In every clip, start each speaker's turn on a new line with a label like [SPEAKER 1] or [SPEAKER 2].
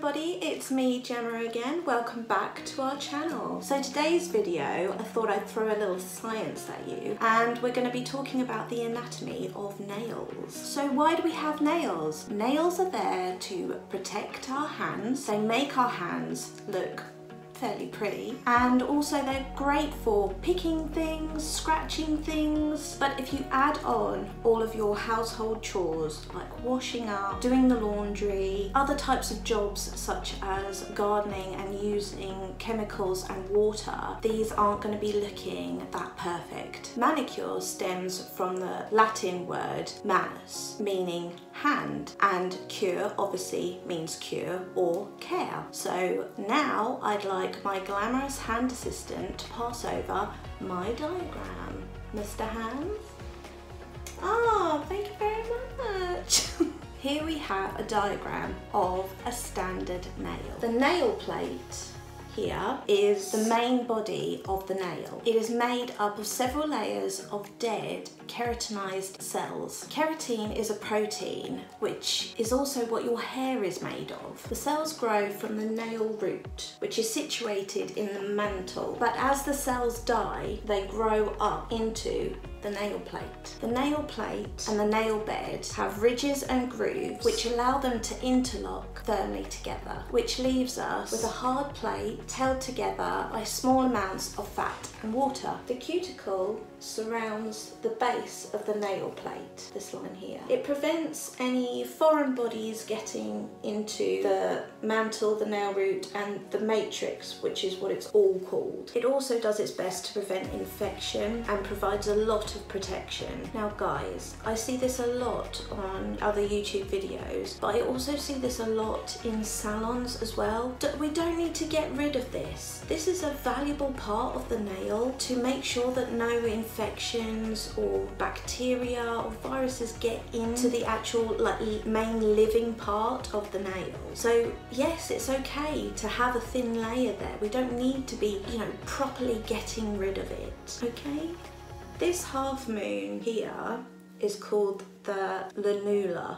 [SPEAKER 1] everybody, it's me Gemma again. Welcome back to our channel. So today's video, I thought I'd throw a little science at you, and we're going to be talking about the anatomy of nails. So why do we have nails? Nails are there to protect our hands. They make our hands look fairly pretty, and also they're great for picking things, scratching things. But if you add on all of your household chores like washing up, doing the laundry, other types of jobs such as gardening and using chemicals and water, these aren't going to be looking that perfect. Manicure stems from the Latin word manus, meaning hand, and cure obviously means cure or care. So now I'd like my glamorous hand assistant to pass over my diagram. Mr. Hands? Oh, thank you very much. Here we have a diagram of a standard nail. The nail plate here is the main body of the nail. It is made up of several layers of dead keratinized cells. Keratin is a protein which is also what your hair is made of. The cells grow from the nail root, which is situated in the mantle, but as the cells die, they grow up into the nail plate. The nail plate and the nail bed have ridges and grooves which allow them to interlock firmly together, which leaves us with a hard plate held together by small amounts of fat and water. The cuticle surrounds the base of the nail plate, this line here. It prevents any foreign bodies getting into the mantle, the nail root, and the matrix, which is what it's all called. It also does its best to prevent infection and provides a lot of protection. Now guys, I see this a lot on other YouTube videos, but I also see this a lot in salons as well. We don't need to get rid of this. This is a valuable part of the nail to make sure that no infections or bacteria or viruses get into the actual main living part of the nail. So yes, it's okay to have a thin layer there. We don't need to be, properly getting rid of it, okay? This half moon here is called the lanula.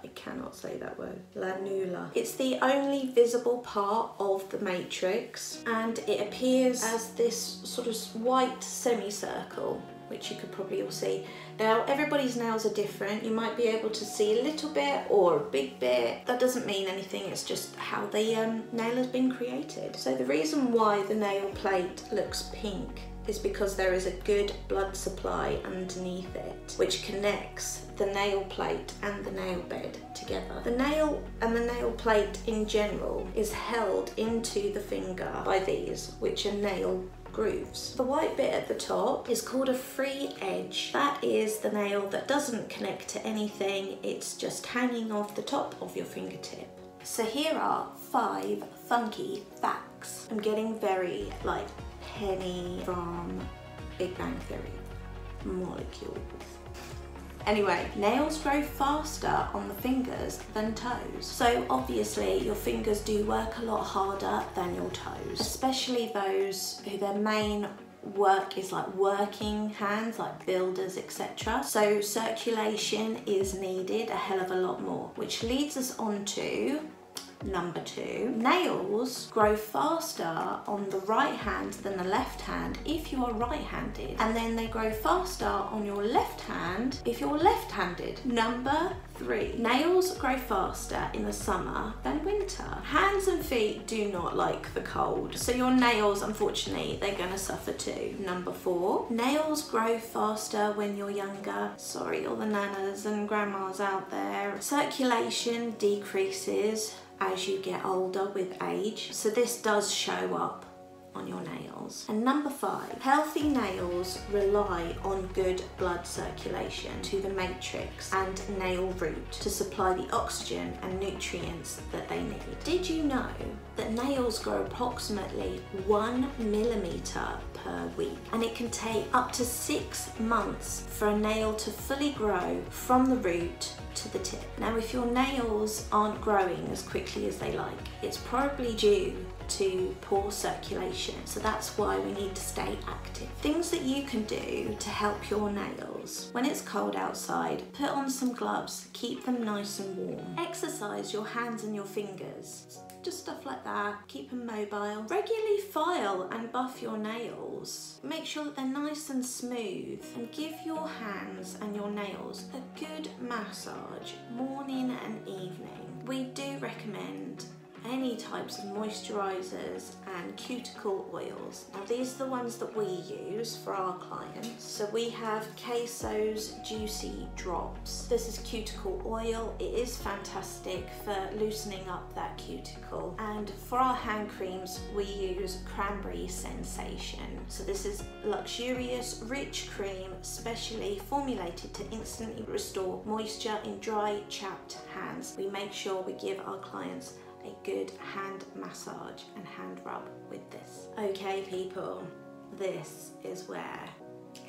[SPEAKER 1] I cannot say that word. Lanula. It's the only visible part of the matrix, and it appears as this sort of white semicircle, which you could probably all see. Now, everybody's nails are different. You might be able to see a little bit or a big bit. That doesn't mean anything, it's just how the nail has been created. So the reason why the nail plate looks pink is because there is a good blood supply underneath it, which connects the nail plate and the nail bed together. The nail and the nail plate in general is held into the finger by these, which are nail grooves. The white bit at the top is called a free edge. That is the nail that doesn't connect to anything, it's just hanging off the top of your fingertip. So here are 5 funky facts. I'm getting very Penny from Big Bang Theory. Molecules. Anyway, nails grow faster on the fingers than toes. So obviously your fingers do work a lot harder than your toes, especially those who their main work is working hands, like builders, etc. So circulation is needed a hell of a lot more, which leads us on to number 2. Nails grow faster on the right hand than the left hand if you are right-handed, and then they grow faster on your left hand if you're left-handed. Number 3. Nails grow faster in the summer than winter. Hands and feet do not like the cold, so your nails, unfortunately, they're gonna suffer too. Number 4. Nails grow faster when you're younger. Sorry, all the nanas and grandmas out there. Circulation decreases as you get older with age, so this does show up on your nails. And number 5, healthy nails rely on good blood circulation to the matrix and nail root to supply the oxygen and nutrients that they need. Did you know that nails grow approximately 1 millimeter per week, and it can take up to 6 months for a nail to fully grow from the root to the tip? Now, if your nails aren't growing as quickly as they like, it's probably due to poor circulation. So that's why we need to stay active. Things that you can do to help your nails. When it's cold outside, put on some gloves, keep them nice and warm. Exercise your hands and your fingers. Just stuff like that, keep them mobile. Regularly file and buff your nails. Make sure that they're nice and smooth, and give your hands and your nails a good massage morning and evening. We do recommend any types of moisturizers and cuticle oils. Now these are the ones that we use for our clients. So we have Queso's Juicy Drops. This is cuticle oil. It is fantastic for loosening up that cuticle. And for our hand creams, we use Cranberry Sensation. So this is luxurious, rich cream, specially formulated to instantly restore moisture in dry, chapped hands. We make sure we give our clients a good hand massage and hand rub with this. Okay people, this is where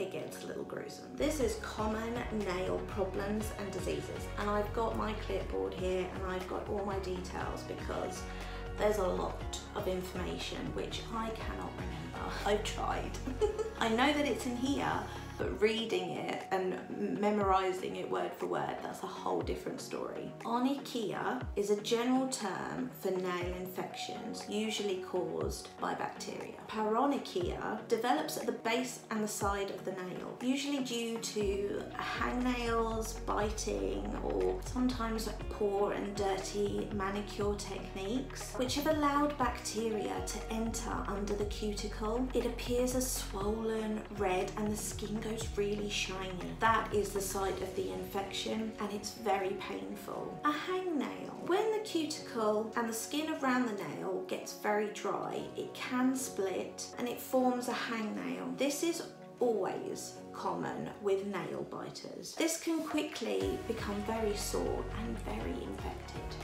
[SPEAKER 1] it gets a little gruesome. This is common nail problems and diseases, and I've got my clipboard here and I've got all my details because there's a lot of information which I cannot remember. I've tried. I know that it's in here, but reading it and memorizing it word for word, that's a whole different story. Onychia is a general term for nail infections, usually caused by bacteria. Paronychia develops at the base and the side of the nail, usually due to hangnails, biting, or sometimes poor and dirty manicure techniques, which have allowed bacteria to enter under the cuticle. It appears as swollen, red, and the skin goes really shiny. That is the site of the infection, and it's very painful. A hangnail. When the cuticle and the skin around the nail gets very dry, it can split and it forms a hangnail. This is always common with nail biters. This can quickly become very sore and very infected.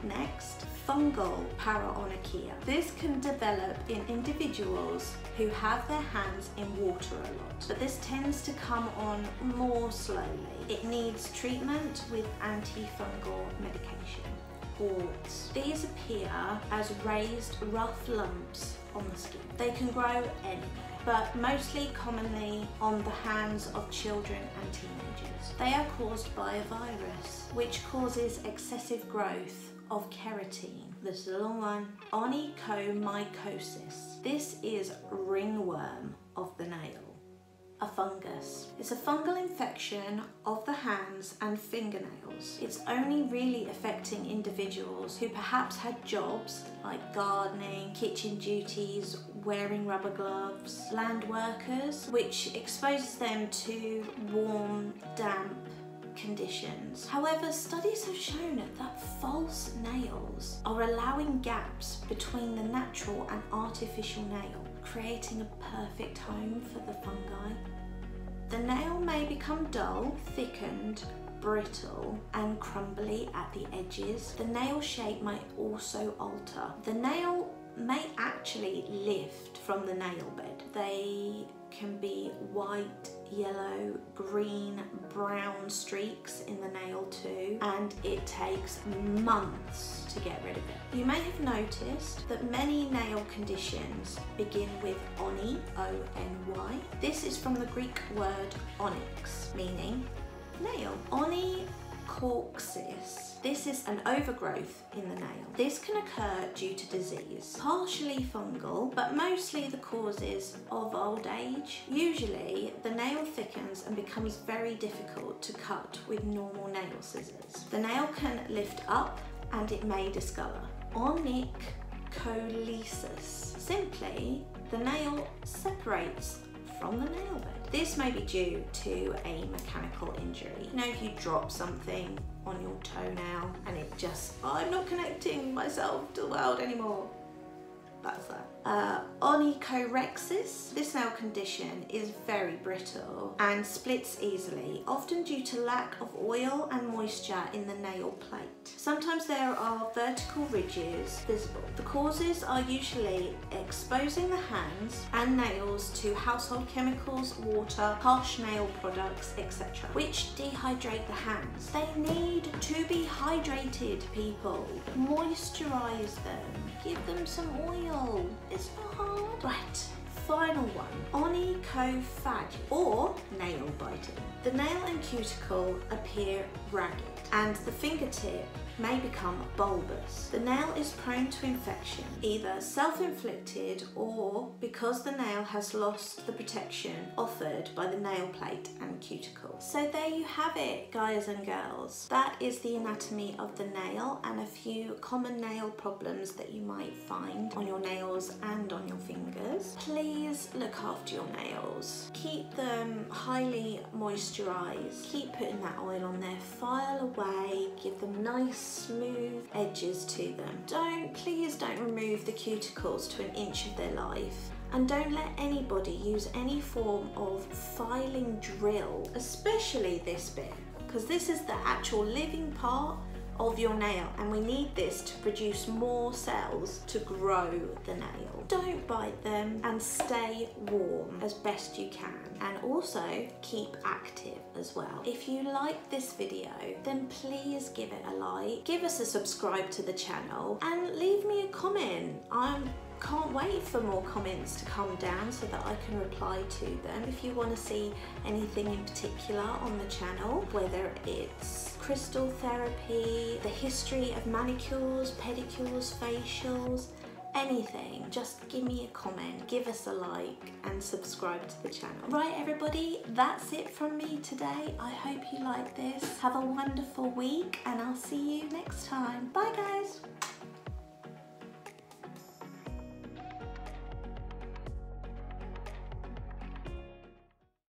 [SPEAKER 1] Next, fungal paronychia. This can develop in individuals who have their hands in water a lot, but this tends to come on more slowly. It needs treatment with antifungal medication. Warts. These appear as raised, rough lumps on the skin. They can grow anywhere, but mostly commonly on the hands of children and teenagers. They are caused by a virus, which causes excessive growth of keratin. This is a long one. Onychomycosis. This is ringworm of the nail. A fungus. It's a fungal infection of the hands and fingernails. It's only really affecting individuals who perhaps had jobs like gardening, kitchen duties, wearing rubber gloves, land workers, which exposes them to warm, damp conditions. However, studies have shown that false nails are allowing gaps between the natural and artificial nail, creating a perfect home for the fungi. The nail may become dull, thickened, brittle, and crumbly at the edges. The nail shape might also alter. The nail may actually lift from the nail bed. They can be white, yellow, green, brown streaks in the nail too, and it takes months to get rid of it. You may have noticed that many nail conditions begin with ony, O-N-Y. This is from the Greek word onyx, meaning nail. Onychomycosis. This is an overgrowth in the nail. This can occur due to disease, partially fungal, but mostly the causes of old age. Usually, the nail thickens and becomes very difficult to cut with normal nail scissors. The nail can lift up and it may discolor. Onycholysis. Simply, the nail separates from the nail bed. This may be due to a mechanical injury. You know, if you drop something on your toenail and it just, I'm not connecting myself to the world anymore. That's that. onychorexis. This nail condition is very brittle and splits easily, often due to lack of oil and moisture in the nail plate. Sometimes there are vertical ridges visible. The causes are usually exposing the hands and nails to household chemicals, water, harsh nail products, etc., which dehydrate the hands. They need to be hydrated, people. Moisturize them. Give them some oil. It's not hard. Right. Final one, onychophagy or nail biting. The nail and cuticle appear ragged and the fingertip may become bulbous. The nail is prone to infection, either self-inflicted or because the nail has lost the protection offered by the nail plate and cuticle. So there you have it, guys and girls. That is the anatomy of the nail and a few common nail problems that you might find on your nails and on your fingers. Please look after your nails. Keep them highly moisturized. Keep putting that oil on there. File away. Give them nice smooth edges to them. Please don't remove the cuticles to an inch of their life. And don't let anybody use any form of filing drill, especially this bit, because this is the actual living part of your nail and we need this to produce more cells to grow the nail. Don't bite them and stay warm as best you can, and also keep active as well. If you like this video, then please give it a like, give us a subscribe to the channel and leave me a comment. I can't wait for more comments to come down so that I can reply to them. If you want to see anything in particular on the channel, whether it's crystal therapy, the history of manicures, pedicures, facials, anything, just give me a comment, give us a like and subscribe to the channel. Right everybody, that's it from me today. I hope you like this. Have a wonderful week and I'll see you next time. Bye guys.